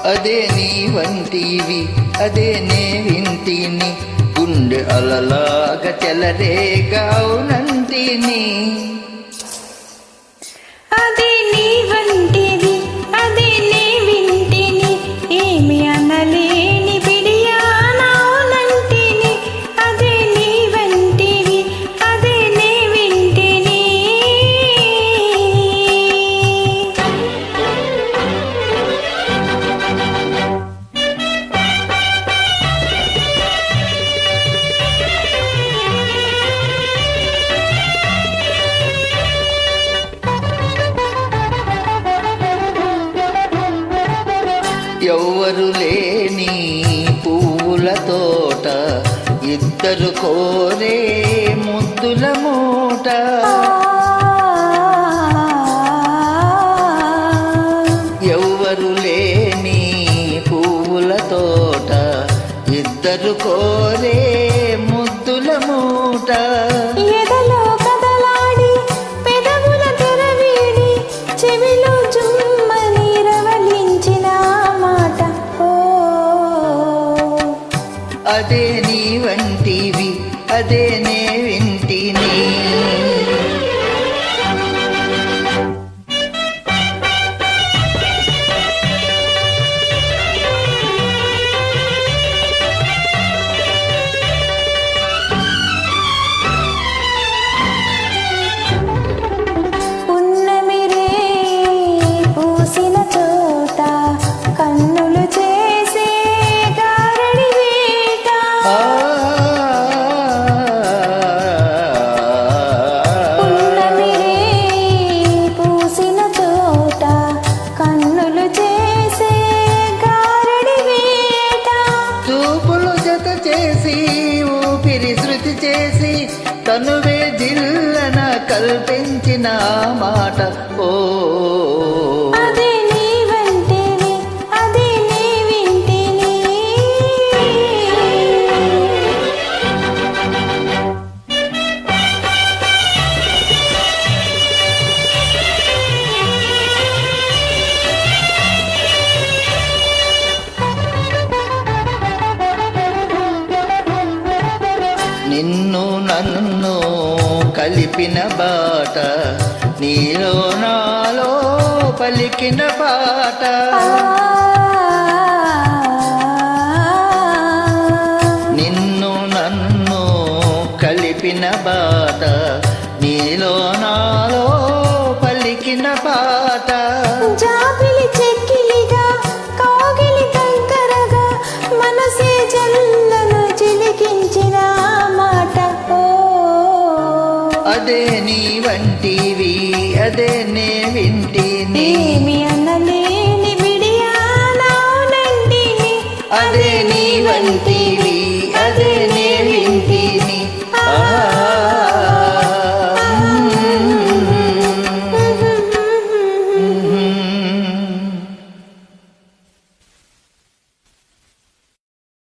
అదే నీ వంటివి అదే నే వింటిని గుండె అలలాగా చెలరేగా అవునంటిని అదే నీ వంటివి అదే నే వింటిని ఏమి అనలేని బిడియానంటిని అదే నీ వంటివి అదే నే వింటిని ఎవ్వరు లేని పువ్వుల తోట ఇద్దరు కోరే ముద్దుల మూట ఎవ్వరు లేని పువ్వుల తోట ఇద్దరు కోరే ముద్దుల మూట ఎదలో కదలాడి పెదవుల తెరవీడి చెవిలో జుమ్మని రవలించిన మాట ఓ అదే నీ వంటివి అదే నే వింటిని చేసి తనువే జిల్లన కల్పించిన మాట ఓ అదే నీ వంటివి అదే నే వింటిని నిన్ను నన్ను కలిపిన బాట నీలో నాలో పలికిన పాట నిన్ను నన్ను కలిపిన బాట నీలో నాలో పలికిన పాట జాబిలి చెక్కిలిగా కాగిలి కంకరగా మనసే జల్లను చిలికించిన మాట ఓ అదే నీ వంటివి అదే నే వింటిని ఏమి అనలేని బిడియానంటిని అదే నీ వంటి